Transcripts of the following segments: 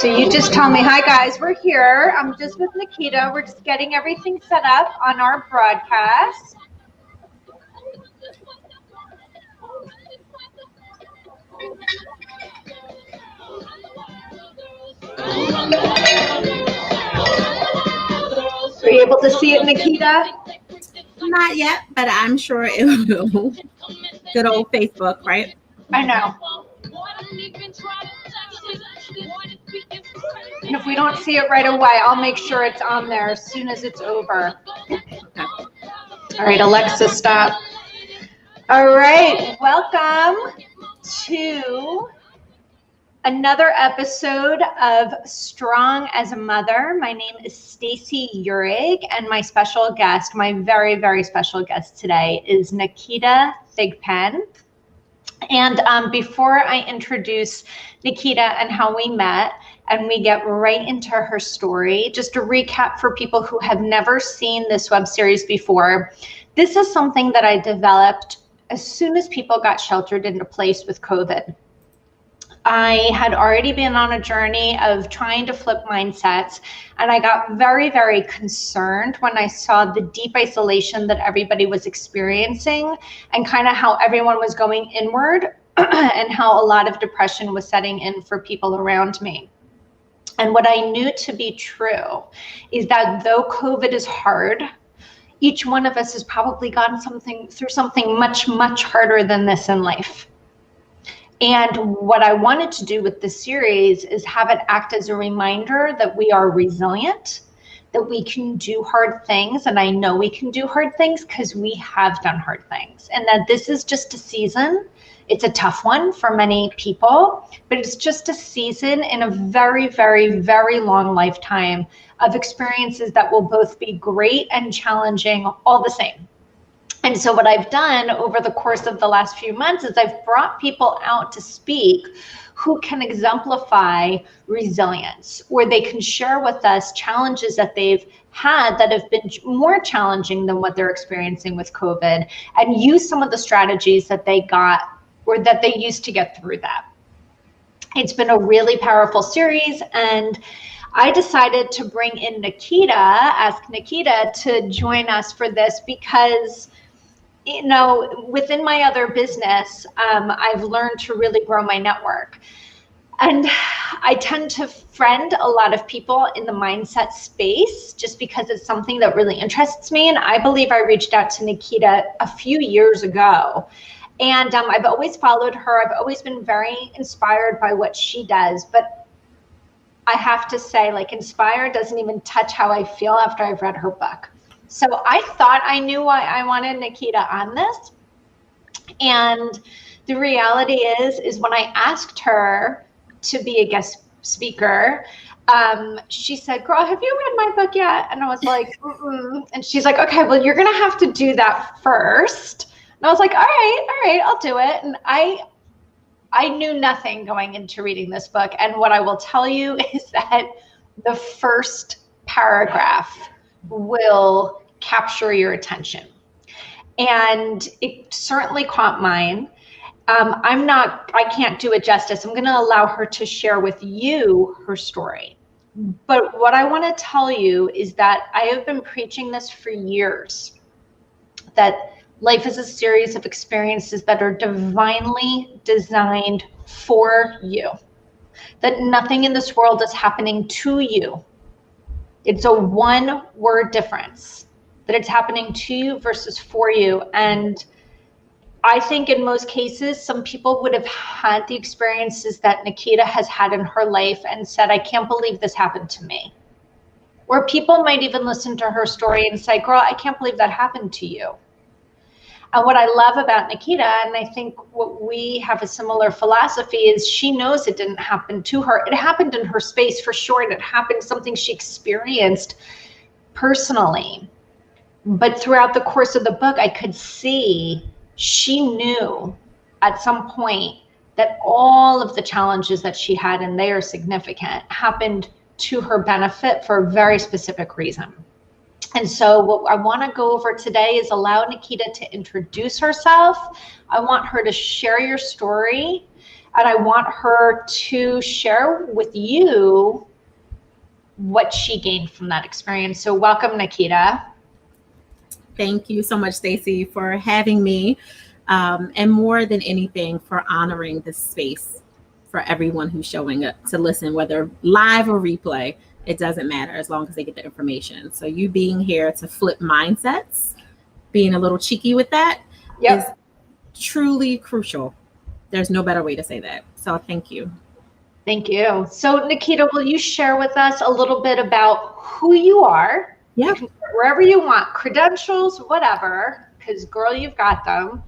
So you just tell me, hi guys, we're here. I'm just with Naketa. We're just getting everything set up on our broadcast. Are you able to see it, Naketa? Not yet, but I'm sure it will. Good old Facebook, right? I know. And if we don't see it right away, I'll make sure it's on there as soon as it's over. Okay. All right, Alexa, stop. All right, welcome to another episode of Strong as a Mother. My name is Stacy Uhrig, and my special guest, my very, very special guest today is Naketa Thigpen. And before I introduce Naketa and how we met, and we get right into her story, just a recap for people who have never seen this web series before. This is something that I developed as soon as people got sheltered into place with COVID. I had already been on a journey of trying to flip mindsets, and I got very, very concerned when I saw the deep isolation that everybody was experiencing and kind of how everyone was going inward and how a lot of depression was setting in for people around me. And what I knew to be true is that though COVID is hard, each one of us has probably gone through something much, much harder than this in life. And what I wanted to do with this series is have it act as a reminder that we are resilient, that we can do hard things. And I know we can do hard things because we have done hard things, and that this is just a season. It's a tough one for many people, but it's just a season in a very, very, very long lifetime of experiences that will both be great and challenging all the same. And so what I've done over the course of the last few months is I've brought people out to speak who can exemplify resilience, where they can share with us challenges that they've had that have been more challenging than what they're experiencing with COVID, and use some of the strategies that they got or that they used to get through that. It's been a really powerful series, and I decided to bring in Naketa, ask Naketa to join us for this because, you know, within my other business, I've learned to really grow my network. And I tend to friend a lot of people in the mindset space just because it's something that really interests me. And I believe I reached out to Naketa a few years ago. And I've always followed her. I've always been very inspired by what she does. But I have to say, like, inspired doesn't even touch how I feel after I've read her book. So I thought I knew why I wanted Naketa on this. And the reality is when I asked her to be a guest speaker, she said, girl, have you read my book yet? And I was like, mm-mm. And she's like, okay, well, you're going to have to do that first. And I was like, all right, I'll do it. And I knew nothing going into reading this book. And what I will tell you is that the first paragraph will capture your attention. And it certainly caught mine. I can't do it justice. I'm going to allow her to share with you her story. But what I want to tell you is that I have been preaching this for years, that life is a series of experiences that are divinely designed for you, that nothing in this world is happening to you. It's a one-word difference, that it's happening to you versus for you. And I think in most cases, some people would have had the experiences that Naketa has had in her life and said, I can't believe this happened to me. Or people might even listen to her story and say, girl, I can't believe that happened to you. And what I love about Naketa, and I think what we have a similar philosophy, is she knows it didn't happen to her. It happened in her space for sure, and it happened something she experienced personally. But throughout the course of the book, I could see she knew at some point that all of the challenges that she had, and they are significant, happened to her benefit for a very specific reason. And so what I want to go over today is allow Naketa to introduce herself. I want her to share your story. and I want her to share with you what she gained from that experience. So welcome, Naketa. Thank you so much, Stacey, for having me, and more than anything, for honoring this space for everyone who's showing up to listen, whether live or replay. It doesn't matter as long as they get the information. So you being here to flip mindsets, being a little cheeky with that, is truly crucial. There's no better way to say that. So thank you. Thank you. So Naketa, will you share with us a little bit about who you are? Yeah. You can put wherever you want, credentials, whatever, because girl, you've got them.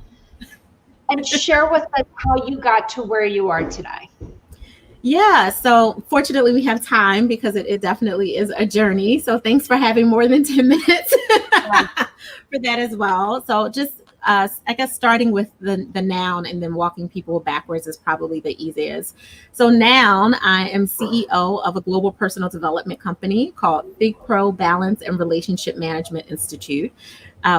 And share with us how you got to where you are today. Yeah, so fortunately we have time because it definitely is a journey. So thanks for having more than 10 minutes for that as well. So just I guess starting with the noun and then walking people backwards is probably the easiest. So noun, I am CEO of a global personal development company called Thigpen Balance and Relationship Management Institute.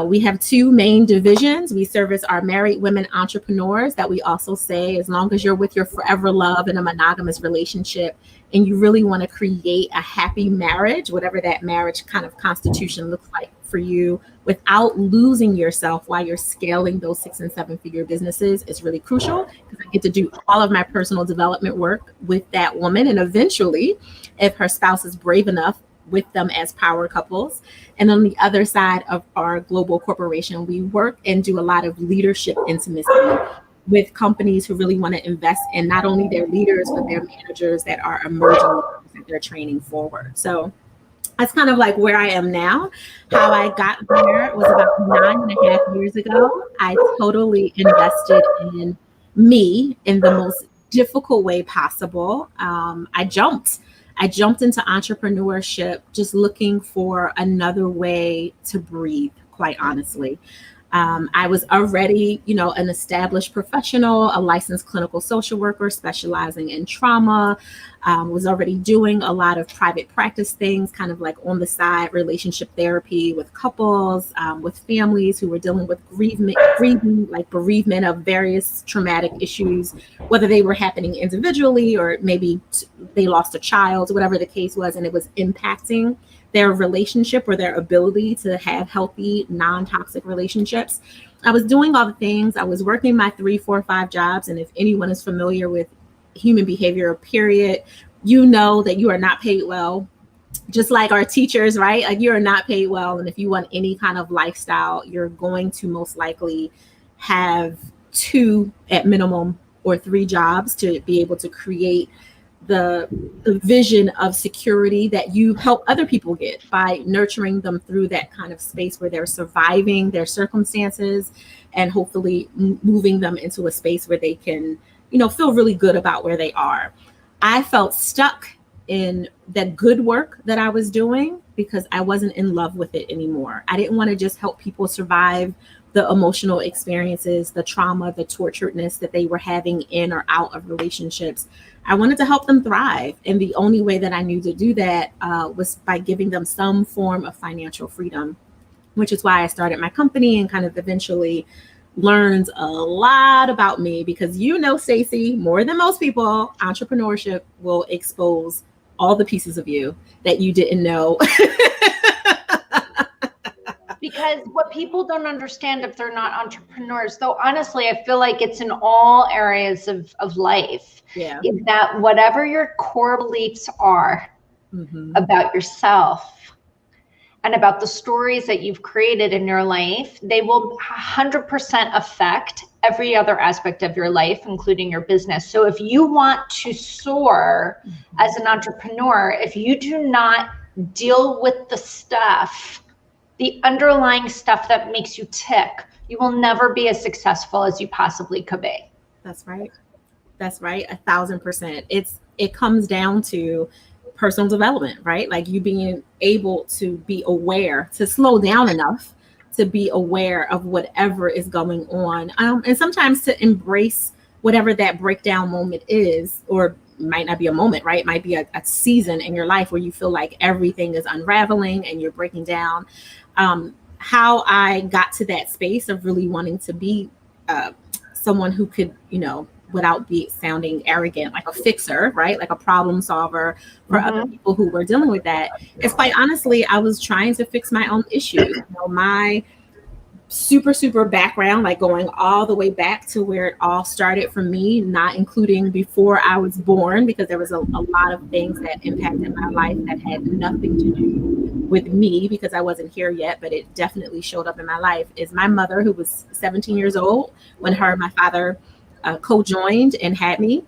We have two main divisions. We service our married women entrepreneurs that we also say, as long as you're with your forever love in a monogamous relationship and you really want to create a happy marriage, whatever that marriage kind of constitution looks like for you, without losing yourself while you're scaling those 6 and 7 figure businesses, is really crucial, because I get to do all of my personal development work with that woman. And eventually, if her spouse is brave enough, with them as power couples. And on the other side of our global corporation, we work and do a lot of leadership intimacy with companies who really want to invest in not only their leaders, but their managers that are emerging leaders that they're training forward. So that's kind of like where I am now. How I got there was about 9.5 years ago. I totally invested in me in the most difficult way possible. I jumped into entrepreneurship just looking for another way to breathe, quite honestly. I was already, an established professional, a licensed clinical social worker specializing in trauma, was already doing a lot of private practice things, kind of like on the side, relationship therapy with couples, with families who were dealing with grieving, like bereavement of various traumatic issues, whether they were happening individually or maybe they lost a child, whatever the case was, and it was impacting their relationship or their ability to have healthy, non-toxic relationships. I was doing all the things. I was working my 3, 4, 5 jobs. And if anyone is familiar with human behavior, period, you know that you are not paid well, just like our teachers, right? Like, you are not paid well. And if you want any kind of lifestyle, you're going to most likely have 2 at minimum or 3 jobs to be able to create the vision of security that you help other people get by nurturing them through that kind of space where they're surviving their circumstances and hopefully moving them into a space where they can, feel really good about where they are. I felt stuck in that good work that I was doing because I wasn't in love with it anymore. I didn't want to just help people survive the emotional experiences, the trauma, the torturedness that they were having in or out of relationships. I wanted to help them thrive. And the only way that I knew to do that was by giving them some form of financial freedom, which is why I started my company and kind of eventually learned a lot about me, because Stacey, more than most people, entrepreneurship will expose all the pieces of you that you didn't know. Because what people don't understand if they're not entrepreneurs, though, honestly, I feel like it's in all areas of life, is that whatever your core beliefs are about yourself and about the stories that you've created in your life, they will 100% affect every other aspect of your life, including your business. So if you want to soar as an entrepreneur, if you do not deal with the stuff, the underlying stuff that makes you tick, you will never be as successful as you possibly could be. That's right. 1,000%. It comes down to personal development, right? Like you being able to be aware, to slow down enough to be aware of whatever is going on. And sometimes to embrace whatever that breakdown moment is, or might not be a moment, right? It might be a season in your life where you feel like everything is unraveling and you're breaking down. How I got to that space of really wanting to be someone who could, without sounding arrogant, like a fixer, right? Like a problem solver for other people who were dealing with that. It's quite honestly, I was trying to fix my own issues. My super background, like going all the way back to where it all started for me, not including before I was born, because there was a lot of things that impacted my life that had nothing to do with me because I wasn't here yet, but it definitely showed up in my life, is my mother, who was 17 years old when her and my father co-joined and had me.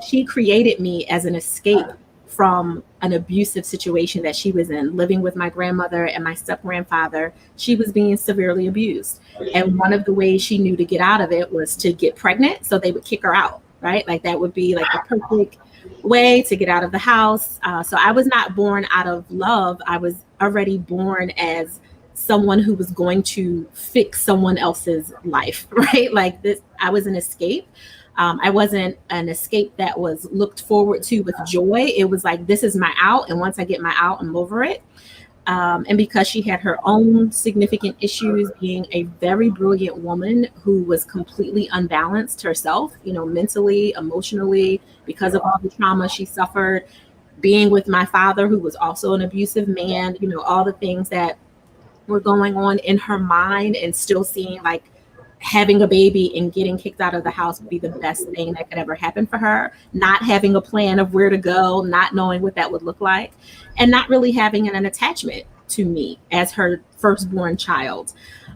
She created me as an escape from an abusive situation that she was in, living with my grandmother and my step-grandfather. She was being severely abused. And one of the ways she knew to get out of it was to get pregnant. So they would kick her out, right? Like that would be like the perfect way to get out of the house. So I was not born out of love. I was already born as someone who was going to fix someone else's life, right? Like this, I was an escape. I wasn't an escape that was looked forward to with joy. It was like, this is my out. And once I get my out, I'm over it. And because she had her own significant issues, being a very brilliant woman who was completely unbalanced herself, mentally, emotionally, because of all the trauma she suffered, being with my father, who was also an abusive man, all the things that were going on in her mind, and still seeing like having a baby and getting kicked out of the house would be the best thing that could ever happen for her. Not having a plan of where to go, not knowing what that would look like, and not really having an attachment to me as her firstborn child.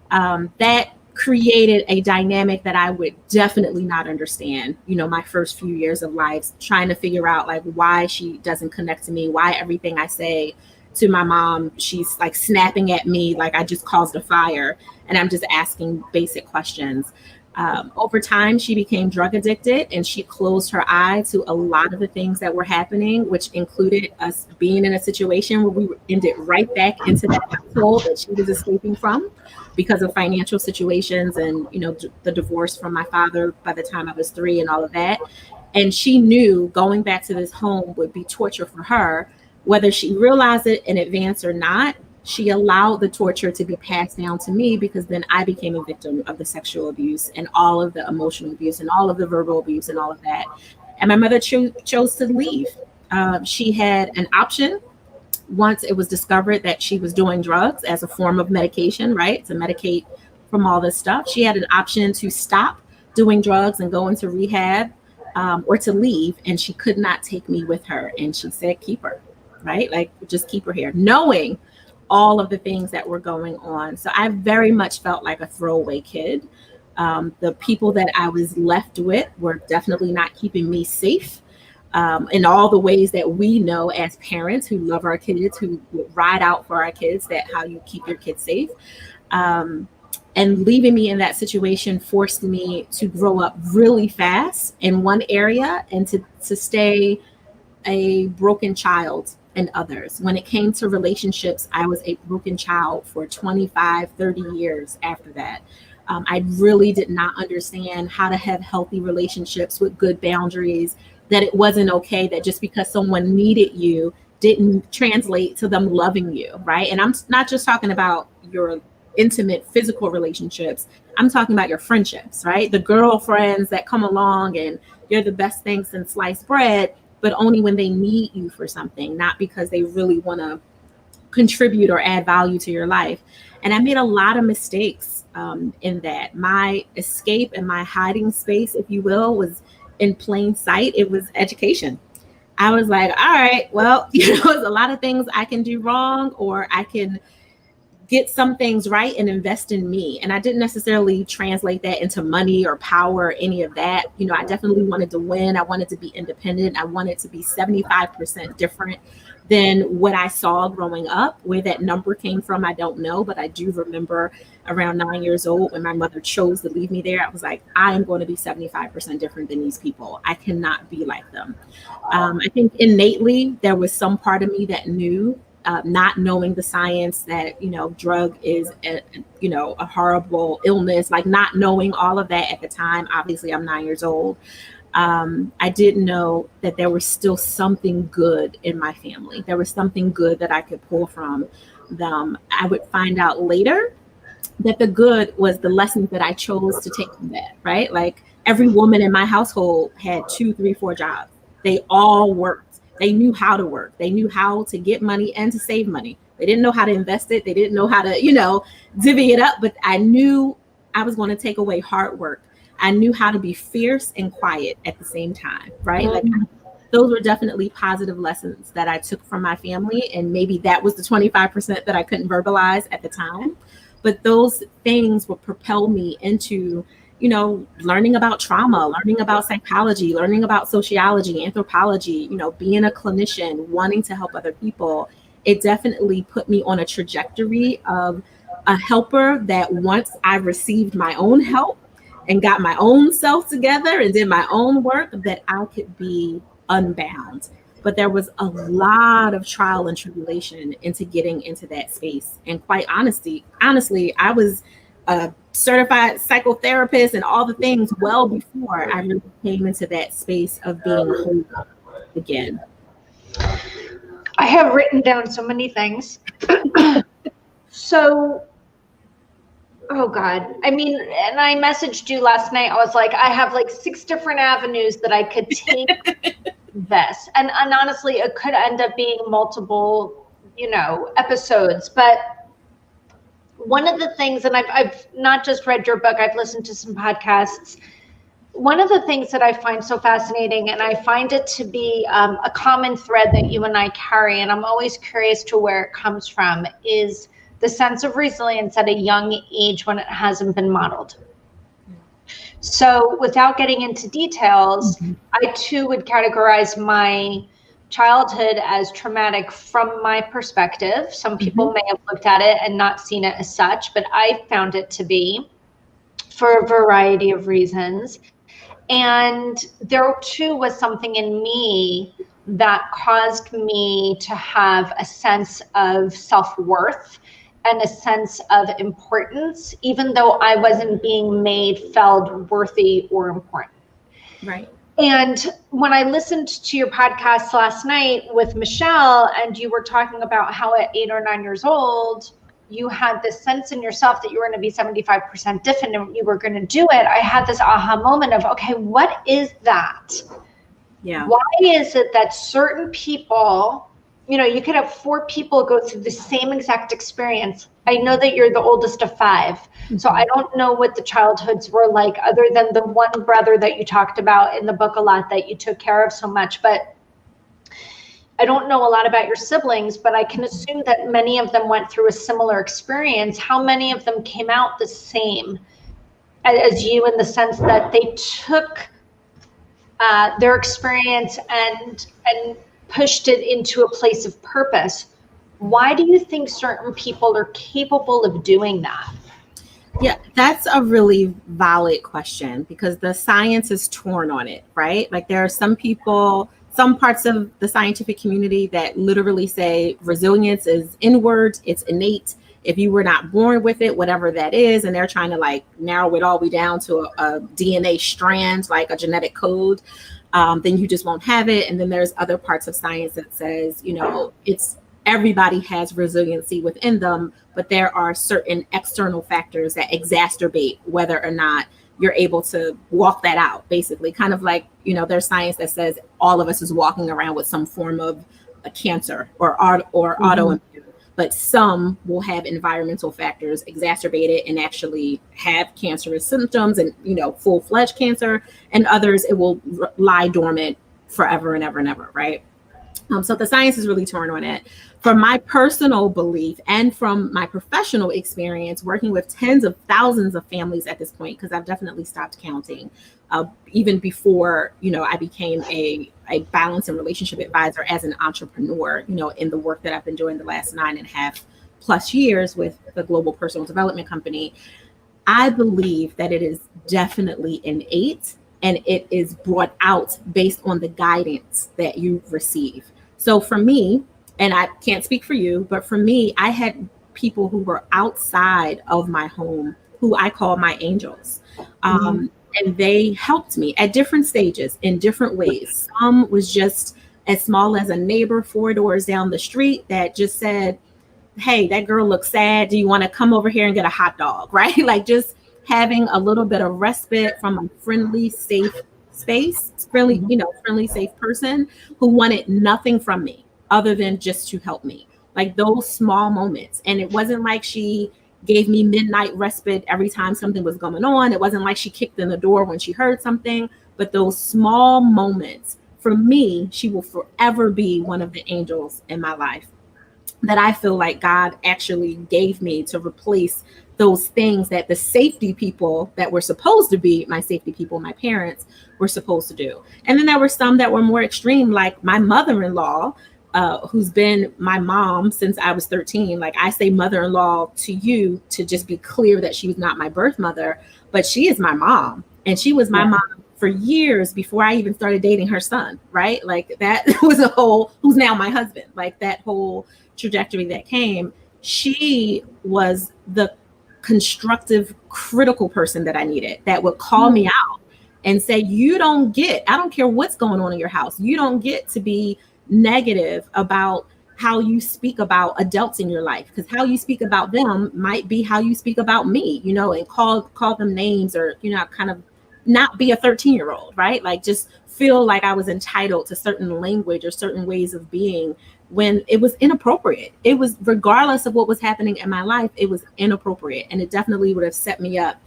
That created a dynamic that I would definitely not understand, my first few years of life, trying to figure out like why she doesn't connect to me, why everything I say to my mom, she's like snapping at me like I just caused a fire, and I'm just asking basic questions. Over time, she became drug addicted, and she closed her eye to a lot of the things that were happening, which included us being in a situation where we ended right back into that household that she was escaping from because of financial situations and, the divorce from my father by the time I was 3 and all of that. And she knew going back to this home would be torture for her. Whether she realized it in advance or not, she allowed the torture to be passed down to me, because then I became a victim of the sexual abuse and all of the emotional abuse and all of the verbal abuse and all of that. And my mother chose to leave. She had an option once it was discovered that she was doing drugs as a form of medication, right? To medicate from all this stuff. She had an option to stop doing drugs and go into rehab, or to leave. And she could not take me with her. And she said, keep her. Right? Like, just keep her here, knowing all of the things that were going on. So I very much felt like a throwaway kid. The people that I was left with were definitely not keeping me safe, in all the ways that we know as parents who love our kids, who would ride out for our kids, that how you keep your kids safe. And leaving me in that situation forced me to grow up really fast in one area and to stay a broken child in others. When it came to relationships, I was a broken child for 25, 30 years after that. I really did not understand how to have healthy relationships with good boundaries, that it wasn't okay that just because someone needed you didn't translate to them loving you, right? And I'm not just talking about your intimate physical relationships. I'm talking about your friendships, right? The girlfriends that come along and you're the best thing since sliced bread, but only when they need you for something, not because they really want to contribute or add value to your life. And I made a lot of mistakes in that. My escape and my hiding space, if you will, was in plain sight. It was education. I was like, all right, well, there's a lot of things I can do wrong, or I can get some things right and invest in me. And I didn't necessarily translate that into money or power or any of that. I definitely wanted to win. I wanted to be independent. I wanted to be 75% different than what I saw growing up. Where that number came from, I don't know, but I do remember around 9 years old when my mother chose to leave me there. I was like, I am going to be 75% different than these people. I cannot be like them. I think innately there was some part of me that knew, not knowing the science, that drug is a horrible illness, like not knowing all of that at the time. Obviously I'm 9 years old. I didn't know that there was still something good in my family. There was something good that I could pull from them. I would find out later that the good was the lessons that I chose to take from that, right? Like every woman in my household had 2, 3, 4 jobs. They all worked. They knew how to work. They knew how to get money and to save money. They didn't know how to invest it. They didn't know how to, divvy it up. But I knew I was going to take away hard work. I knew how to be fierce and quiet at the same time, right? Like those were definitely positive lessons that I took from my family. And maybe that was the 25% that I couldn't verbalize at the time. But those things would propel me into, learning about trauma, learning about psychology, learning about sociology, anthropology, being a clinician, wanting to help other people. It definitely put me on a trajectory of a helper that once I received my own help and got my own self together and did my own work, that I could be unbound. But there was a lot of trial and tribulation into getting into that space. And quite honestly, I was a certified psychotherapist and all the things well before I really came into that space of being whole again. I have written down so many things. So, oh God. I mean, and I messaged you last night. I was like, I have like 6 different avenues that I could take this. And honestly, it could end up being multiple, episodes. But one of the things, and I've not just read your book, I've listened to some podcasts. One of the things that I find so fascinating, and I find it to be a common thread that you and I carry, and I'm always curious to where it comes from, is the sense of resilience at a young age when it hasn't been modeled. So without getting into details, I too would categorize my childhood as traumatic from my perspective. Some people may have looked at it and not seen it as such, but I found it to be for a variety of reasons. And there too was something in me that caused me to have a sense of self-worth and a sense of importance, even though I wasn't being made felt worthy or important. Right. And when I listened to your podcast last night with Michelle, and you were talking about how at 8 or 9 years old, you had this sense in yourself that you were going to be 75% different and you were going to do it, I had this aha moment of, okay, what is that? Yeah. Why is it that certain people, you could have 4 people go through the same exact experience. I know that you're the oldest of 5. So I don't know what the childhoods were like other than the one brother that you talked about in the book a lot that you took care of so much. But I don't know a lot about your siblings, but I can assume that many of them went through a similar experience. How many of them came out the same as you, in the sense that they took their experience and pushed it into a place of purpose? Why do you think certain people are capable of doing that? Yeah, that's a really valid question because the science is torn on it, right? Like there are some people, some parts of the scientific community that literally say resilience is inward, it's innate. If you were not born with it, whatever that is, and they're trying to like narrow it all the way down to a DNA strand, like a genetic code, then you just won't have it. And then there's other parts of science that says, it's everybody has resiliency within them, but there are certain external factors that exacerbate whether or not you're able to walk that out, basically. Kind of like, there's science that says all of us is walking around with some form of a cancer or autoimmune, but some will have environmental factors exacerbate it and actually have cancerous symptoms and, full-fledged cancer, and others, it will lie dormant forever and ever and ever, right? So the science is really torn on it. From my personal belief and from my professional experience working with tens of thousands of families at this point, because I've definitely stopped counting, even before, I became a balance and relationship advisor as an entrepreneur, in the work that I've been doing the last 9.5+ years with the global personal development company. I believe that it is definitely innate and it is brought out based on the guidance that you receive. So for me, and I can't speak for you, but for me, I had people who were outside of my home who I call my angels. And they helped me at different stages in different ways. Some was just as small as a neighbor 4 doors down the street that just said, hey, that girl looks sad. Do you want to come over here and get a hot dog? Right? Like just having a little bit of respite from a friendly, safe space, friendly, friendly, safe person who wanted nothing from me other than just to help me. Like those small moments. And it wasn't like she gave me midnight respite every time something was going on. It wasn't like she kicked in the door when she heard something, but those small moments, for me, she will forever be one of the angels in my life that I feel like God actually gave me to replace those things that the safety people that were supposed to be my safety people, my parents, were supposed to do. And then there were some that were more extreme, like my mother-in-law, who's been my mom since I was 13. Like I say mother-in-law to you to just be clear that she was not my birth mother, but she is my mom. And she was my mom for years before I even started dating her son, right? Like that was a whole, who's now my husband, like that whole trajectory that came. She was the constructive, critical person that I needed, that would call me out and say, I don't care what's going on in your house. You don't get to be negative about how you speak about adults in your life, because how you speak about them might be how you speak about me, and call them names, or, kind of not be a 13-year-old, right? Like just feel like I was entitled to certain language or certain ways of being when it was inappropriate. It was, regardless of what was happening in my life, it was inappropriate. And it definitely would have set me up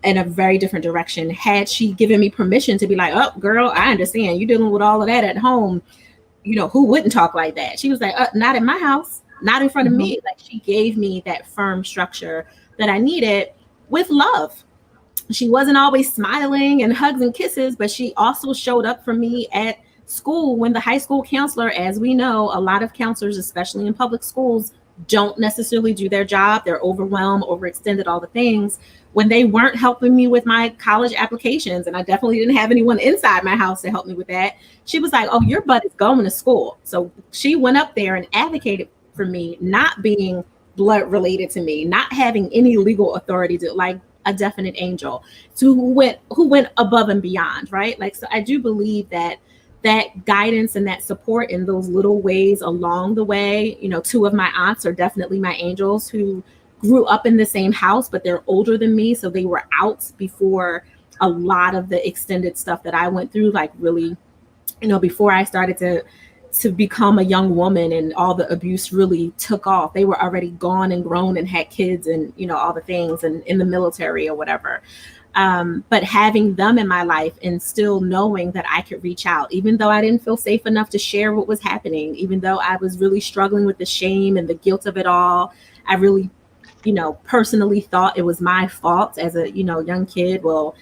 in a very different direction had she given me permission to be like, oh, girl, I understand you're dealing with all of that at home. Who wouldn't talk like that? She was like, not in my house, not in front of me. Like she gave me that firm structure that I needed with love. She wasn't always smiling and hugs and kisses, but she also showed up for me at school when the high school counselor, as we know, a lot of counselors, especially in public schools, don't necessarily do their job. They're overwhelmed, overextended, all the things. When they weren't helping me with my college applications, and I definitely didn't have anyone inside my house to help me with that, she was like, oh, your butt is going to school. So she went up there and advocated for me, not being blood related to me, not having any legal authority to, like, a definite angel, who went above and beyond, right? Like, so I do believe that guidance and that support in those little ways along the way. Two of my aunts are definitely my angels, who grew up in the same house, but they're older than me, so they were out before a lot of the extended stuff that I went through, like really, before I started to become a young woman and all the abuse really took off. They were already gone and grown and had kids and, all the things, and in the military or whatever. But having them in my life and still knowing that I could reach out, even though I didn't feel safe enough to share what was happening, even though I was really struggling with the shame and the guilt of it all, I really, personally thought it was my fault as a, young kid. Well,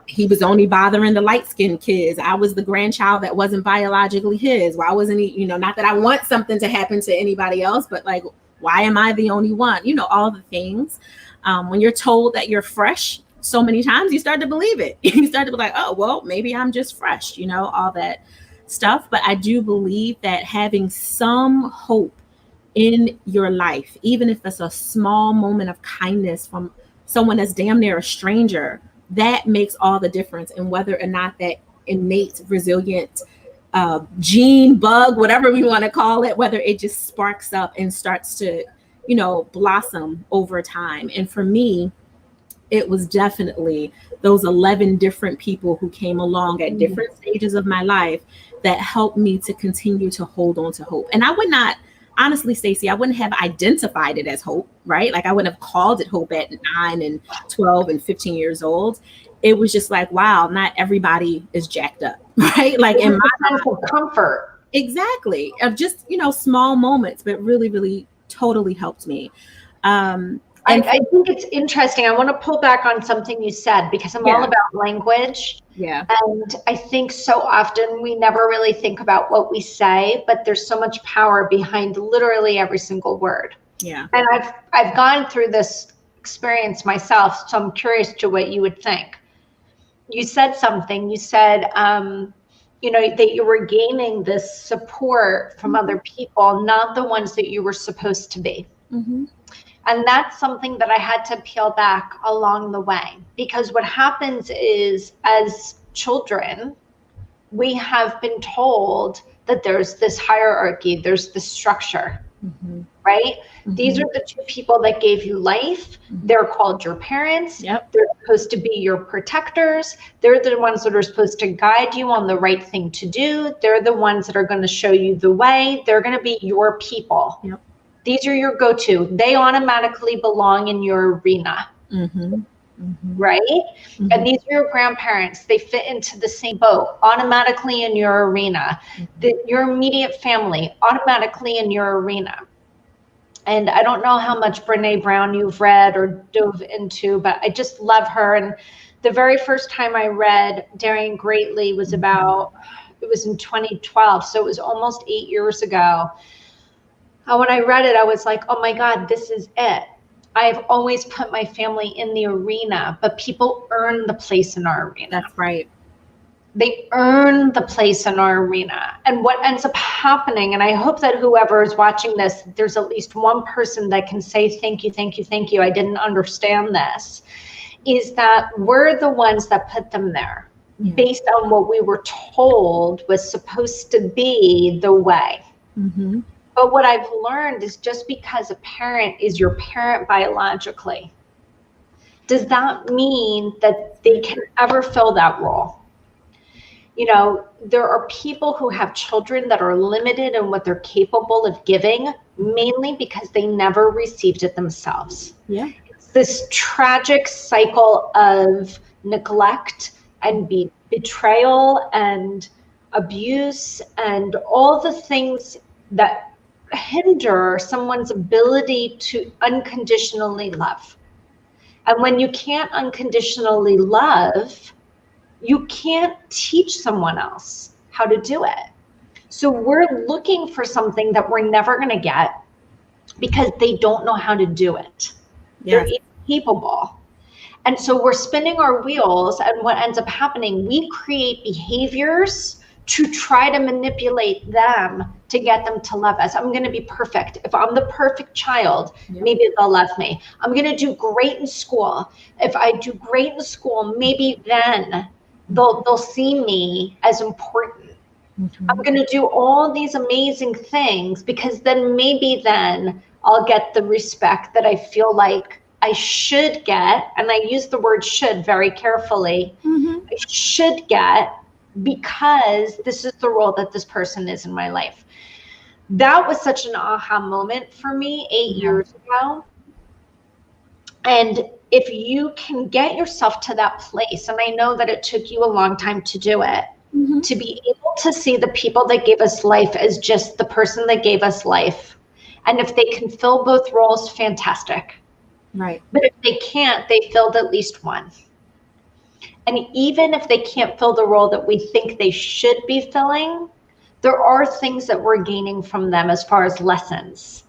he was only bothering the light-skinned kids. I was the grandchild that wasn't biologically his. Why wasn't he, not that I want something to happen to anybody else, but like, why am I the only one? All the things. When you're told that you're fresh so many times, you start to believe it. You start to be like, oh, well, maybe I'm just fresh, all that stuff. But I do believe that having some hope in your life, even if it's a small moment of kindness from someone that's damn near a stranger, that makes all the difference in whether or not that innate, resilient gene, bug, whatever we want to call it, whether it just sparks up and starts to, blossom over time. And for me, it was definitely those 11 different people who came along at different stages of my life that helped me to continue to hold on to hope. And I would not, honestly, Stacey, I wouldn't have identified it as hope, right? Like I wouldn't have called it hope at 9 and 12 and 15 years old. It was just like, wow, not everybody is jacked up, right? Like in my sense of comfort. Exactly. Of just, small moments, but really, really totally helped me. I think it's interesting. I want to pull back on something you said, because I'm all about language. Yeah. And I think so often we never really think about what we say, but there's so much power behind literally every single word. Yeah. And I've gone through this experience myself, so I'm curious to what you would think. You said something. You said, that you were gaining this support from other people, not the ones that you were supposed to be. Mm-hmm. And that's something that I had to peel back along the way, because what happens is, as children, we have been told that there's this hierarchy, there's this structure, right? These are the two people that gave you life. They're called your parents. Yep. They're supposed to be your protectors. They're the ones that are supposed to guide you on the right thing to do. They're the ones that are going to show you the way. They're going to be your people. Yep. These are your go-to. They automatically belong in your arena. Right? And these are your grandparents. They fit into the same boat automatically in your arena. Your immediate family automatically in your arena. And I don't know how much Brene Brown you've read or dove into, but I just love her. And the very first time I read Daring Greatly was it was in 2012. So it was almost 8 years ago. When I read it, I was like, oh my God, this is it. I've always put my family in the arena, but people earn the place in our arena. That's right. They earn the place in our arena. And what ends up happening, and I hope that whoever is watching this, there's at least one person that can say, thank you, thank you, thank you. I didn't understand this, is that we're the ones that put them there based on what we were told was supposed to be the way. But what I've learned is just because a parent is your parent biologically, does that mean that they can ever fill that role? You know, there are people who have children that are limited in what they're capable of giving, mainly because they never received it themselves. Yeah. It's this tragic cycle of neglect and betrayal and abuse and all the things that hinder someone's ability to unconditionally love. And when you can't unconditionally love, you can't teach someone else how to do it. So we're looking for something that we're never going to get because they don't know how to do it. They're incapable. And so we're spinning our wheels, and what ends up happening, we create behaviors to try to manipulate them to get them to love us. I'm going to be perfect. If I'm the perfect child, maybe they'll love me. I'm going to do great in school. If I do great in school, maybe then they'll see me as important. I'm going to do all these amazing things because then I'll get the respect that I feel like I should get. And I use the word should very carefully. I should get because this is the role that this person is in my life. That was such an aha moment for me 8 years ago. And if you can get yourself to that place, and I know that it took you a long time to do it, to be able to see the people that gave us life as just the person that gave us life. And if they can fill both roles, fantastic. Right. But if they can't, they filled at least one. And even if they can't fill the role that we think they should be filling, there are things that we're gaining from them as far as lessons.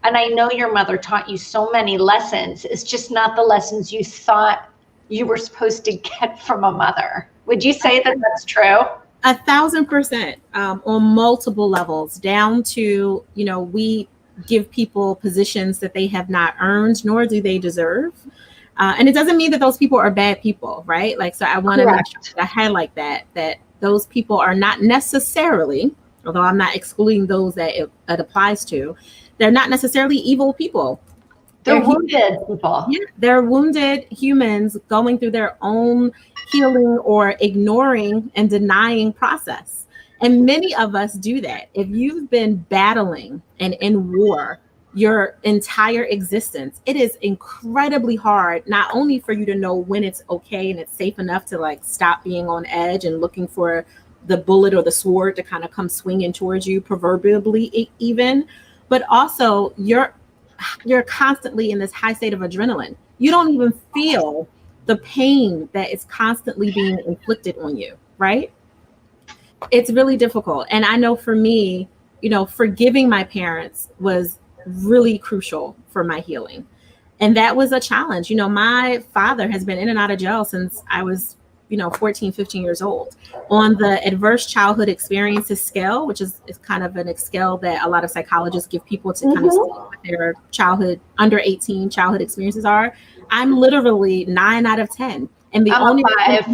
And I know your mother taught you so many lessons. It's just not the lessons you thought you were supposed to get from a mother. Would you say that that's true? 1,000%, on multiple levels, down to, we give people positions that they have not earned, nor do they deserve. And it doesn't mean that those people are bad people, right? So I want to make sure that I highlight that those people are not necessarily, although I'm not excluding those that it applies to, they're not necessarily evil people. They're wounded people. Yeah, they're wounded humans going through their own healing or ignoring and denying process. And many of us do that. If you've been battling and in war your entire existence, it is incredibly hard, not only for you to know when it's okay and it's safe enough to stop being on edge and looking for the bullet or the sword to kind of come swinging towards you, proverbially even, but also you're constantly in this high state of adrenaline. You don't even feel the pain that is constantly being inflicted on you, right? It's really difficult. And I know for me, forgiving my parents was really crucial for my healing. And that was a challenge. My father has been in and out of jail since I was, 14, 15 years old. On the adverse childhood experiences scale, which is kind of a scale that a lot of psychologists give people to kind of see what their childhood, under 18 childhood experiences are, I'm literally 9 out of 10. And the only 5.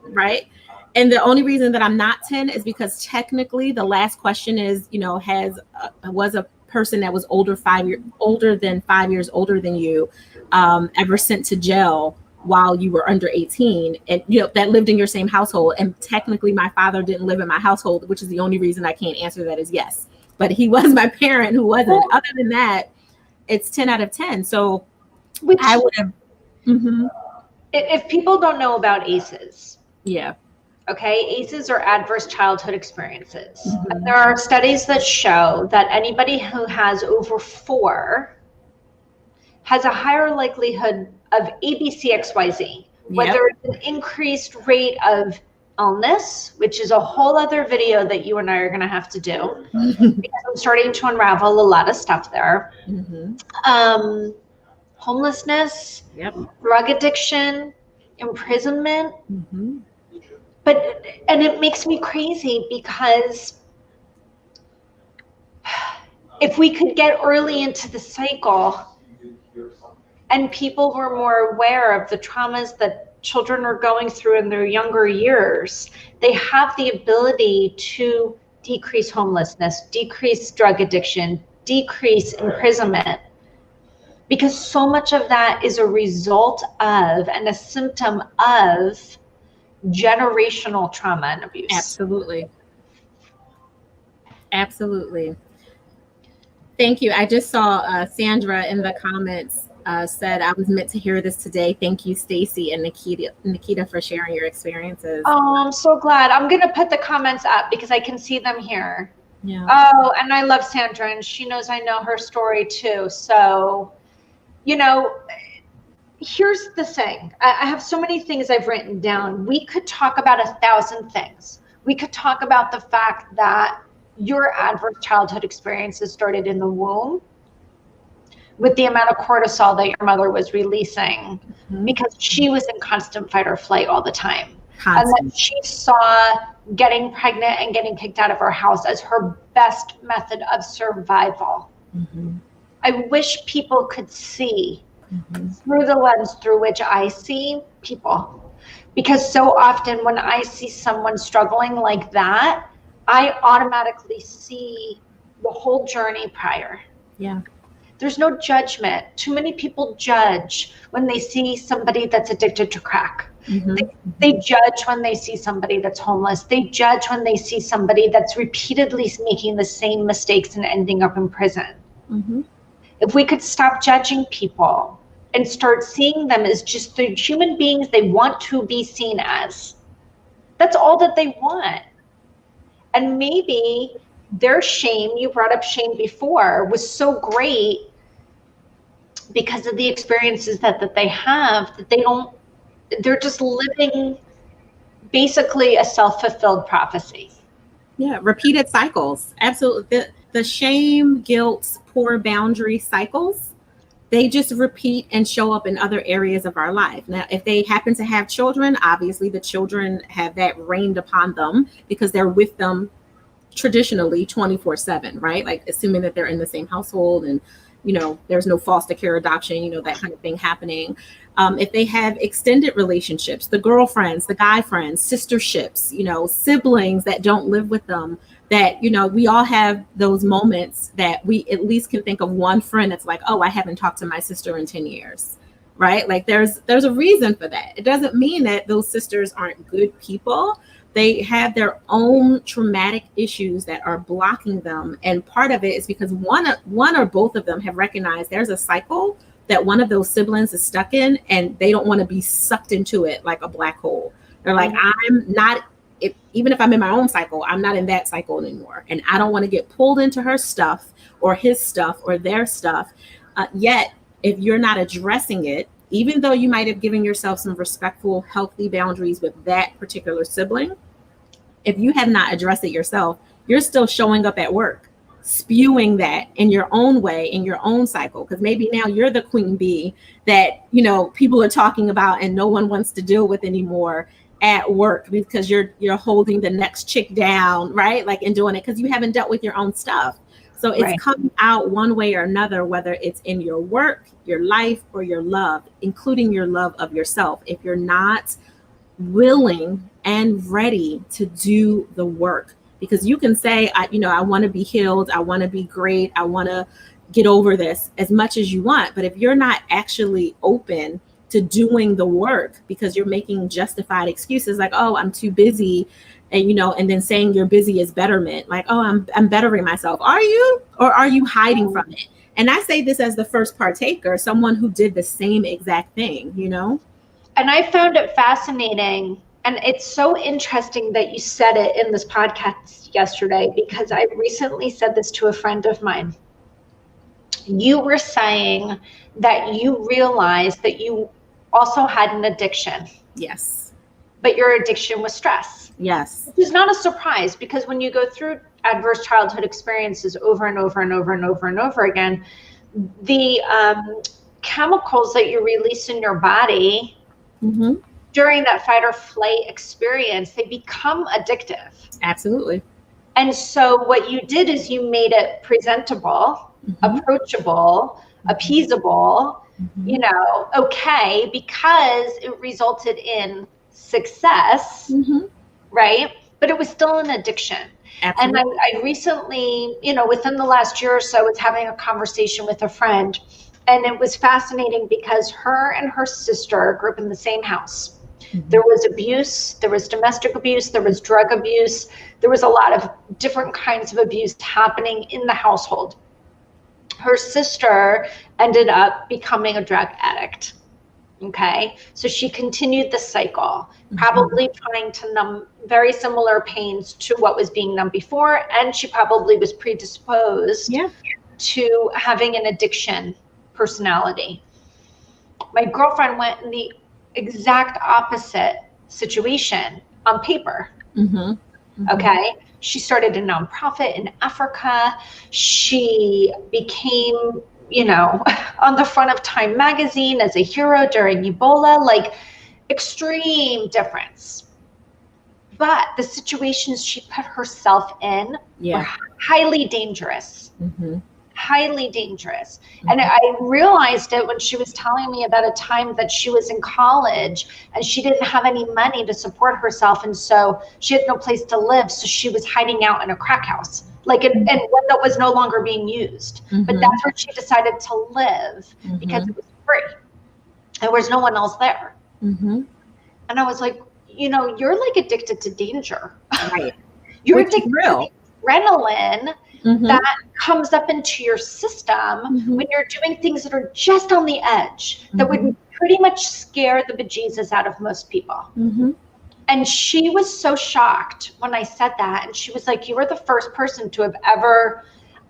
Right? And the only reason that I'm not 10 is because technically the last question is, was a person that was older than 5 years older than you ever sent to jail while you were under 18, and that lived in your same household. And technically my father didn't live in my household, which is the only reason I can't answer that is yes, but he was my parent who wasn't. Other than that, it's 10 out of 10. So I would have. If people don't know about ACEs, yeah. Okay, ACEs are adverse childhood experiences. And there are studies that show that anybody who has over 4 has a higher likelihood of ABCXYZ, whether it's an increased rate of illness, which is a whole other video that you and I are going to have to do, because I'm starting to unravel a lot of stuff there. Homelessness, drug addiction, imprisonment. And it makes me crazy because if we could get early into the cycle and people were more aware of the traumas that children are going through in their younger years, they have the ability to decrease homelessness, decrease drug addiction, decrease imprisonment. Because so much of that is a result of and a symptom of generational trauma and abuse. Absolutely. Thank you. I just saw Sandra in the comments said, I was meant to hear this today. Thank you, Stacy and Naketa for sharing your experiences. Oh, I'm so glad. I'm going to put the comments up because I can see them here. Yeah. Oh, and I love Sandra, and she knows I know her story too. So, here's the thing. I have so many things I've written down. We could talk about 1,000 things. We could talk about the fact that your adverse childhood experiences started in the womb with the amount of cortisol that your mother was releasing because she was in constant fight or flight all the time. And then she saw getting pregnant and getting kicked out of her house as her best method of survival. I wish people could see through the lens through which I see people. Because so often when I see someone struggling like that, I automatically see the whole journey prior. Yeah. There's no judgment. Too many people judge when they see somebody that's addicted to crack. They judge when they see somebody that's homeless. They judge when they see somebody that's repeatedly making the same mistakes and ending up in prison. If we could stop judging people and start seeing them as just the human beings they want to be seen as. That's all that they want. And maybe their shame, you brought up shame before, was so great because of the experiences that they have that they're just living basically a self-fulfilled prophecy. Yeah, repeated cycles. Absolutely. The shame, guilt, poor boundary cycles, they just repeat and show up in other areas of our life. Now, if they happen to have children, obviously the children have that rained upon them because they're with them traditionally 24/7, right? Like assuming that they're in the same household and, there's no foster care adoption, that kind of thing happening. If they have extended relationships, the girlfriends, the guy friends, sisterships, siblings that don't live with them, that, we all have those moments that we at least can think of one friend that's like, oh, I haven't talked to my sister in 10 years, right? Like there's a reason for that. It doesn't mean that those sisters aren't good people. They have their own traumatic issues that are blocking them. And part of it is because one or both of them have recognized there's a cycle that one of those siblings is stuck in, and they don't want to be sucked into it like a black hole. They're like, I'm not, even if I'm in my own cycle, I'm not in that cycle anymore. And I don't want to get pulled into her stuff or his stuff or their stuff. Yet, if you're not addressing it, even though you might have given yourself some respectful, healthy boundaries with that particular sibling, if you have not addressed it yourself, you're still showing up at work, spewing that in your own way, in your own cycle. Because maybe now you're the queen bee that, people are talking about and no one wants to deal with anymore at work because you're holding the next chick down, right? Like, and doing it because you haven't dealt with your own stuff. So it's coming out one way or another, whether it's in your work, your life, or your love, including your love of yourself. If you're not willing and ready to do the work, because you can say, I want to be healed. I want to be great. I want to get over this as much as you want. But if you're not actually open to doing the work because you're making justified excuses like, oh, I'm too busy. And then saying you're busy is betterment. Like, oh, I'm bettering myself. Are you? Or are you hiding from it? And I say this as the first partaker, someone who did the same exact thing, And I found it fascinating. And it's so interesting that you said it in this podcast yesterday, because I recently said this to a friend of mine. You were saying that you realized that you also had an addiction. Yes. But your addiction was stress. Yes. Which is not a surprise, because when you go through adverse childhood experiences over and over and over and over and over again, the chemicals that you release in your body during that fight or flight experience, they become addictive. Absolutely. And so what you did is you made it presentable, approachable, appeasable, okay, because it resulted in success, right? But it was still an addiction. Absolutely. And I recently, within the last year or so, was having a conversation with a friend, and it was fascinating because her and her sister grew up in the same house. There was abuse, there was domestic abuse, there was drug abuse, there was a lot of different kinds of abuse happening in the household. Her sister ended up becoming a drug addict. Okay, so she continued the cycle, probably trying to numb very similar pains to what was being numbed before, and she probably was predisposed to having an addiction personality. My girlfriend went in the exact opposite situation on paper. Okay, she started a nonprofit in Africa. She became on the front of Time magazine as a hero during Ebola, like extreme difference. But the situations she put herself in were highly dangerous, highly dangerous. And I realized it when she was telling me about a time that she was in college and she didn't have any money to support herself. And so she had no place to live. So she was hiding out in a crack house. And one that was no longer being used. But that's where she decided to live because it was free. There was no one else there. And I was like, you're like addicted to danger. Right. You're addicted to adrenaline that comes up into your system when you're doing things that are just on the edge, that would pretty much scare the bejesus out of most people. And she was so shocked when I said that. And she was like, you were the first person to have ever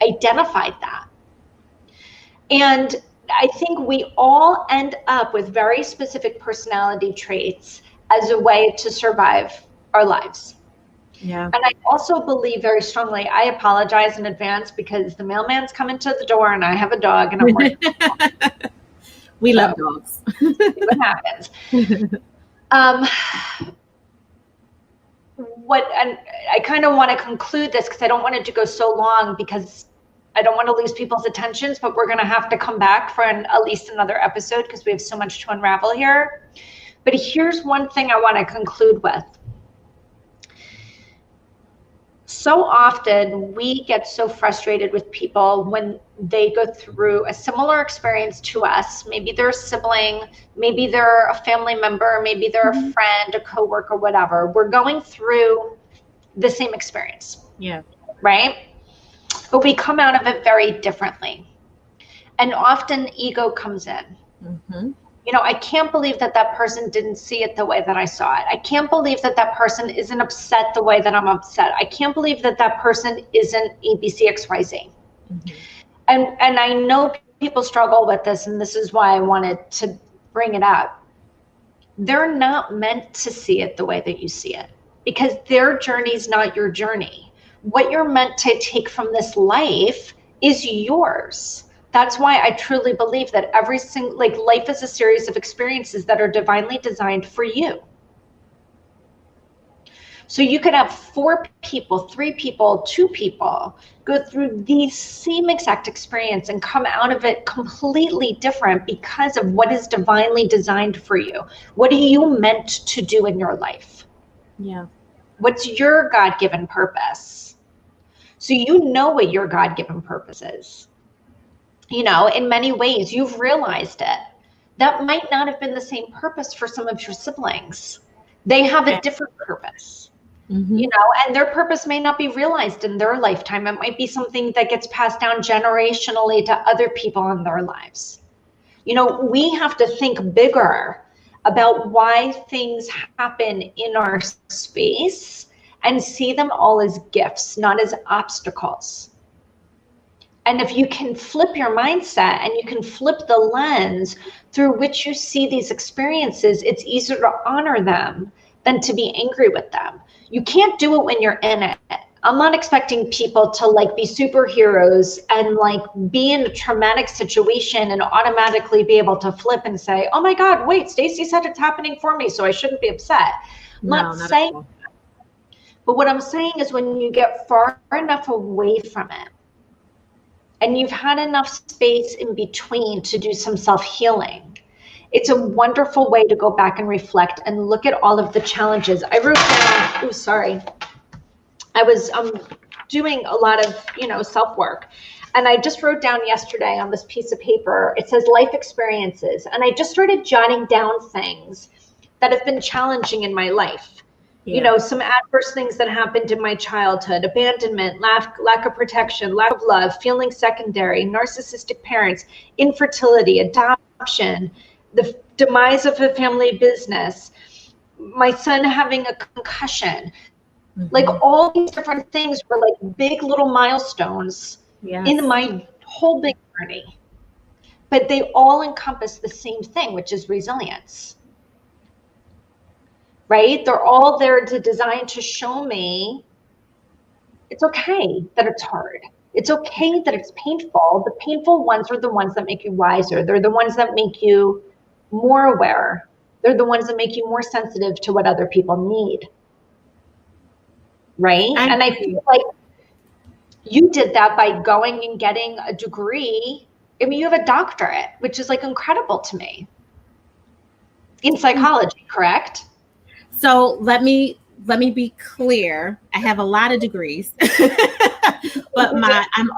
identified that. And I think we all end up with very specific personality traits as a way to survive our lives. Yeah. And I also believe very strongly, I apologize in advance because the mailman's coming to the door and I have a dog and I'm working. We love dogs. What happens? And I kind of want to conclude this because I don't want it to go so long because I don't want to lose people's attentions, but we're going to have to come back for at least another episode because we have so much to unravel here. But here's one thing I want to conclude with. So often we get so frustrated with people when they go through a similar experience to us. Maybe they're a sibling, maybe they're a family member, maybe they're a friend, a coworker, whatever. We're going through the same experience. Yeah. Right? But we come out of it very differently. And often ego comes in. I can't believe that person didn't see it the way that I saw it. I can't believe that person isn't upset the way that I'm upset. I can't believe that person isn't ABCXYZ. And I know people struggle with this, and this is why I wanted to bring it up. They're not meant to see it the way that you see it because their journey is not your journey. What you're meant to take from this life is yours. That's why I truly believe that life is a series of experiences that are divinely designed for you. So you could have 4 people, 3 people, 2 people go through the same exact experience and come out of it completely different because of what is divinely designed for you. What are you meant to do in your life? Yeah. What's your God-given purpose? So you know what your God-given purpose is. You know, in many ways, you've realized it. That might not have been the same purpose for some of your siblings. They have a different purpose, you know, and their purpose may not be realized in their lifetime. It might be something that gets passed down generationally to other people in their lives. You know, we have to think bigger about why things happen in our space and see them all as gifts, not as obstacles. And if you can flip your mindset and you can flip the lens through which you see these experiences, it's easier to honor them than to be angry with them. You can't do it when you're in it. I'm not expecting people to like be superheroes and like be in a traumatic situation and automatically be able to flip and say, oh my God, wait, Stacey said it's happening for me, so I shouldn't be upset. I'm not saying that. But what I'm saying is when you get far enough away from it, and you've had enough space in between to do some self-healing, it's a wonderful way to go back and reflect and look at all of the challenges. I wrote down, I was doing a lot of, you know, self-work, and I just wrote down yesterday on this piece of paper, it says life experiences. And I just started jotting down things that have been challenging in my life. You know, some adverse things that happened in my childhood: abandonment, lack of protection, lack of love, feeling secondary, narcissistic parents, infertility, adoption, the demise of a family business, my son having a concussion. Like all these different things were like big little milestones in my whole big journey. But they all encompass the same thing, which is resilience. Right? They're all there to design to show me it's okay that it's hard. It's okay that it's painful. The painful ones are the ones that make you wiser. They're the ones that make you more aware. They're the ones that make you more sensitive to what other people need. Right? And I feel like you did that by going and getting a degree. I mean, you have a doctorate, which is like incredible to me, in psychology, correct? So let me be clear. I have a lot of degrees, but I'm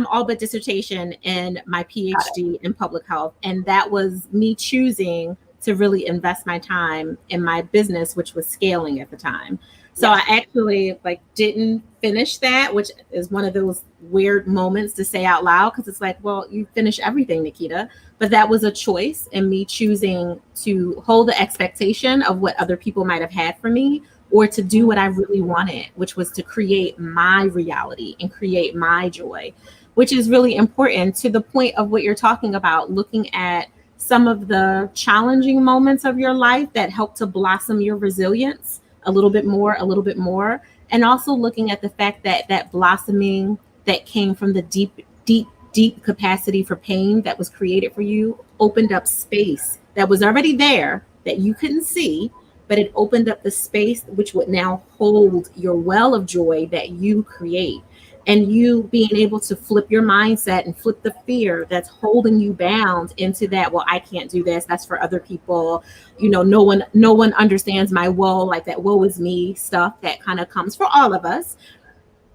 all but dissertation in my PhD in public health, and that was me choosing to really invest my time in my business, which was scaling at the time. So I actually didn't finish that, which is one of those weird moments to say out loud, because it's like, well, you finish everything, Naketa. But that was a choice, and me choosing to hold the expectation of what other people might have had for me, or to do what I really wanted, which was to create my reality and create my joy, which is really important to the point of what you're talking about, looking at some of the challenging moments of your life that help to blossom your resilience a little bit more, and also looking at the fact that that blossoming that came from the deep capacity for pain that was created for you opened up space that was already there that you couldn't see, but it opened up the space which would now hold your well of joy that you create. And you being able to flip your mindset and flip the fear that's holding you bound into that, well, I can't do this, that's for other people, you know, no one understands my woe, like that woe is me stuff that kind of comes for all of us.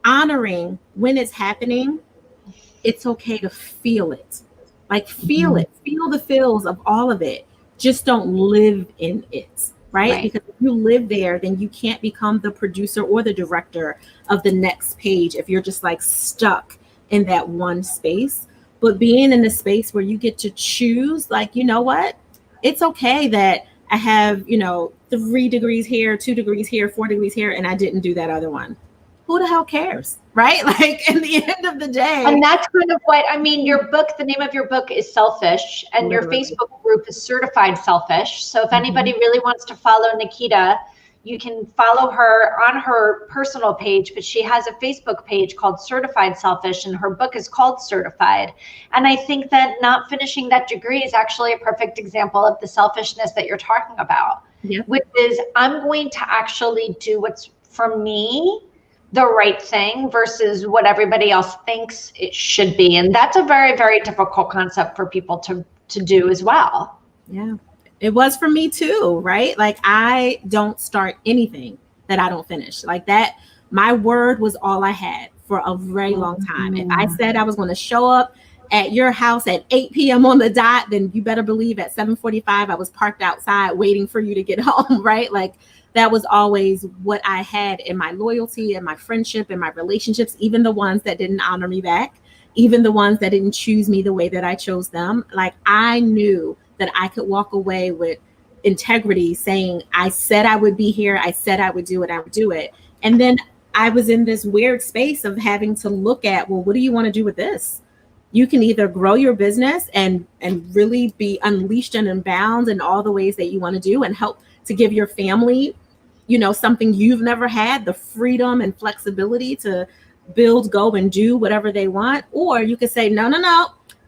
Honoring when it's happening, it's okay to feel it. Feel it, feel the feels of all of it. Just don't live in it. Right? Because if you live there, then you can't become the producer or the director of the next page if you're just stuck in that one space. But being in a space where you get to choose, you know what? It's okay that I have, 3 degrees here, 2 degrees here, 4 degrees here, and I didn't do that other one. Who the hell cares? Right? In the end of the day. And that's kind of what, your book, the name of your book is Selfish, and your Facebook group is Certified Selfish. So if anybody really wants to follow Naketa, you can follow her on her personal page, but she has a Facebook page called Certified Selfish, and her book is called Certified. And I think that not finishing that degree is actually a perfect example of the selfishness that you're talking about, which is I'm going to actually do what's for me the right thing versus what everybody else thinks it should be. And that's a very, very difficult concept for people to do as well. Yeah, it was for me too, right? I don't start anything that I don't finish. Like that, my word was all I had for a very long time. If I said I was going to show up at your house at 8 p.m. on the dot, then you better believe at 7:45 I was parked outside waiting for you to get home, right? Like that was always what I had in my loyalty and my friendship and my relationships, even the ones that didn't honor me back, even the ones that didn't choose me the way that I chose them. Like I knew that I could walk away with integrity saying, I said I would be here. I said I would do it. I would do it. And then I was in this weird space of having to look at, well, what do you want to do with this? You can either grow your business and really be unleashed and unbound in all the ways that you want to do and help to give your family, you know, something you've never had, the freedom and flexibility to build, go and do whatever they want. Or you could say, no,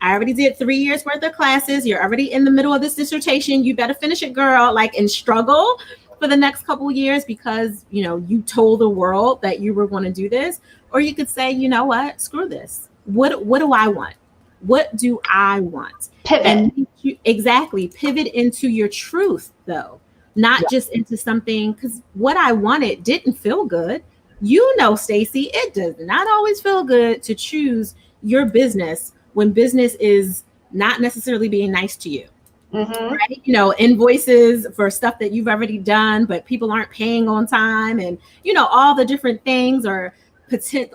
I already did 3 years worth of classes. You're already in the middle of this dissertation. You better finish it, girl, like, and struggle for the next couple of years because, you know, you told the world that you were going to do this. Or you could say, you know what, screw this. What do I want? What do I want? Pivot. And exactly. Pivot into your truth, though, not just into something, because what I wanted didn't feel good. You know, Stacey, it does not always feel good to choose your business when business is not necessarily being nice to you. Right? You know, invoices for stuff that you've already done, but people aren't paying on time, and you know, all the different things, or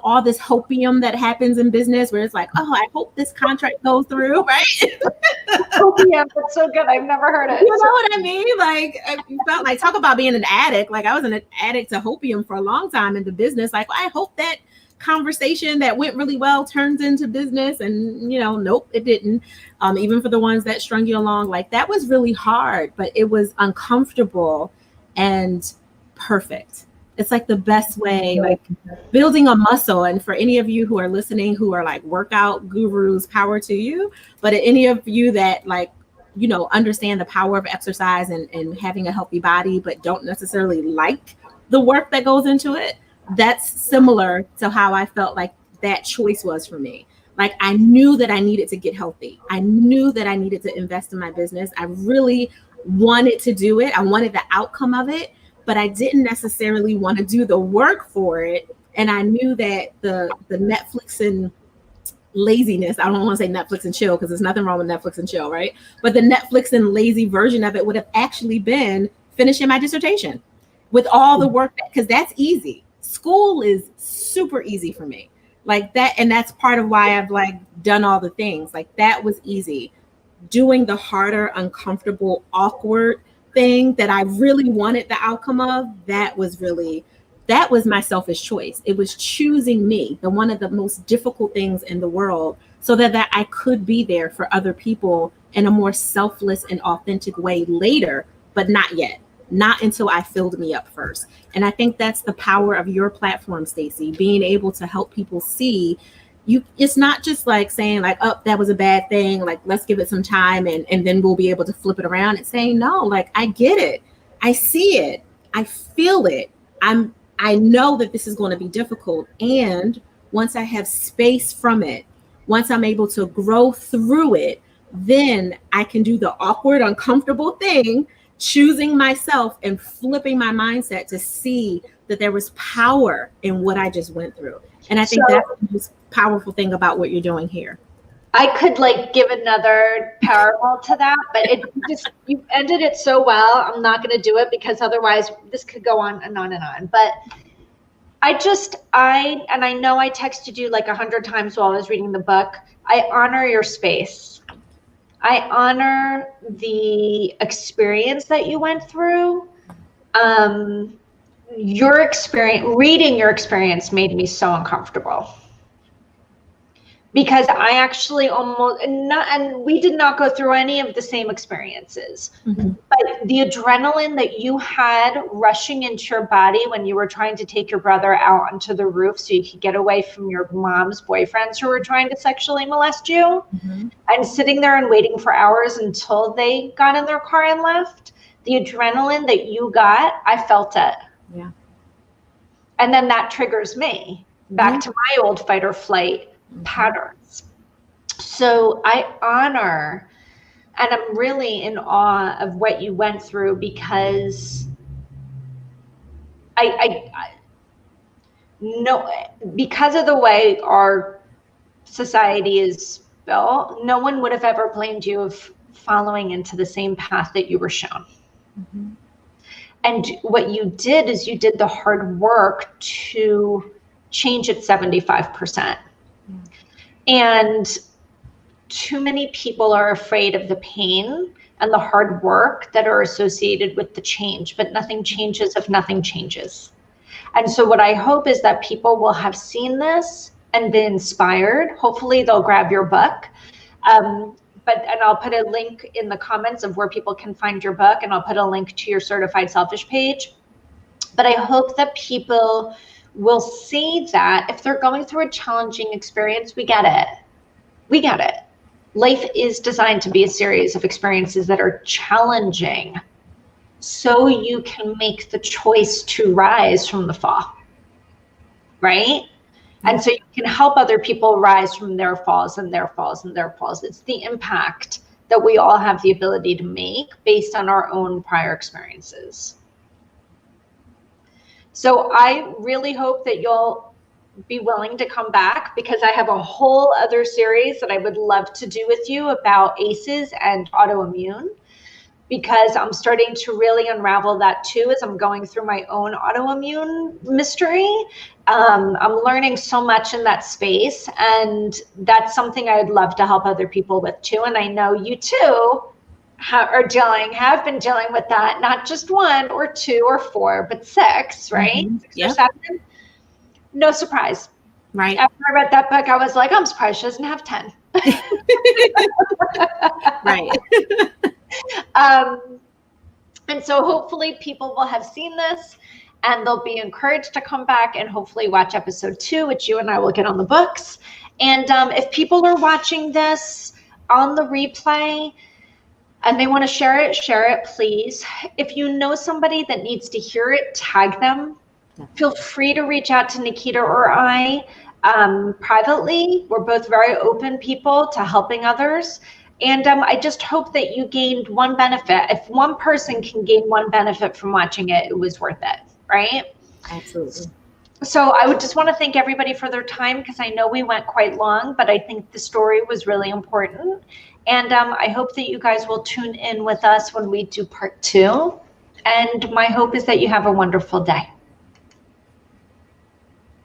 all this hopium that happens in business where it's like, oh, I hope this contract goes through, right? Hopium, that's so good. I've never heard it. You know what I mean? Like, I felt like, talk about being an addict. Like, I was an addict to hopium for a long time in the business. Like, I hope that conversation that went really well turns into business, and you know, nope, it didn't. Even for the ones that strung you along, like that was really hard, but it was uncomfortable and perfect. It's like the best way, like building a muscle. And for any of you who are listening who are like workout gurus, power to you. But any of you that, like, you know, understand the power of exercise and having a healthy body, but don't necessarily like the work that goes into it, that's similar to how I felt like that choice was for me. Like, I knew that I needed to get healthy. I knew that I needed to invest in my business. I really wanted to do it. I wanted the outcome of it, but I didn't necessarily want to do the work for it. And I knew that the Netflix and laziness, I don't want to say Netflix and chill because there's nothing wrong with Netflix and chill, right? But the Netflix and lazy version of it would have actually been finishing my dissertation with all the work, because that's easy. School is super easy for me. Like that, and that's part of why I've like done all the things. Like that was easy. Doing the harder, uncomfortable, awkward thing that I really wanted the outcome of, that was my selfish choice. It was choosing me, the one of the most difficult things in the world, so that I could be there for other people in a more selfless and authentic way later, but not yet. Not until I filled me up first. And I think that's the power of your platform, Stacey, being able to help people see you. It's not just like saying like, oh, that was a bad thing, like let's give it some time and then we'll be able to flip it around. It's saying, no, like I get it. I see it. I feel it. I know that this is going to be difficult. And once I have space from it, once I'm able to grow through it, then I can do the awkward, uncomfortable thing, choosing myself and flipping my mindset to see that there was power in what I just went through. And I think that's the most powerful thing about what you're doing here. I could like give another parable to that, but you ended it so well. I'm not going to do it because otherwise this could go on and on and on. But I know I texted you like 100 times while I was reading the book. I honor your space. I honor the experience that you went through. Your experience, reading your experience made me so uncomfortable. Because I actually and we did not go through any of the same experiences. Mm-hmm. But the adrenaline that you had rushing into your body when you were trying to take your brother out onto the roof so you could get away from your mom's boyfriends who were trying to sexually molest you, mm-hmm. and sitting there and waiting for hours until they got in their car and left, the adrenaline that you got, I felt it. Yeah. And then that triggers me back to my old fight or flight patterns. So I honor, and I'm really in awe of what you went through, because no, because of the way our society is built, no one would have ever blamed you of following into the same path that you were shown. Mm-hmm. And what you did is you did the hard work to change it 75%. Mm-hmm. And too many people are afraid of the pain and the hard work that are associated with the change, but nothing changes if nothing changes. And so what I hope is that people will have seen this and been inspired. Hopefully they'll grab your book. And I'll put a link in the comments of where people can find your book, and I'll put a link to your Certified Selfish page. But I hope that people will see that if they're going through a challenging experience, we get it. We get it. Life is designed to be a series of experiences that are challenging, so you can make the choice to rise from the fall, right? And so you can help other people rise from their falls and their falls and their falls. It's the impact that we all have the ability to make based on our own prior experiences. So I really hope that you'll be willing to come back, because I have a whole other series that I would love to do with you about ACEs and autoimmune, because I'm starting to really unravel that too as I'm going through my own autoimmune mystery. I'm learning so much in that space, and that's something I'd love to help other people with too. And I know you too have been dealing with that, not just 1 or 2 or 4, but 6, right? Mm-hmm. 6 or 7. No surprise. Right. After I read that book, I was like, I'm surprised she doesn't have 10. Right. And so hopefully people will have seen this and they'll be encouraged to come back and hopefully watch episode 2, which you and I will get on the books. And if people are watching this on the replay and they want to share it, please. If you know somebody that needs to hear it, tag them. Feel free to reach out to Naketa or I privately. We're both very open people to helping others. And I just hope that you gained one benefit. If one person can gain one benefit from watching it, it was worth it, right? Absolutely. So I would just want to thank everybody for their time, because I know we went quite long, but I think the story was really important. And I hope that you guys will tune in with us when we do part 2. And my hope is that you have a wonderful day.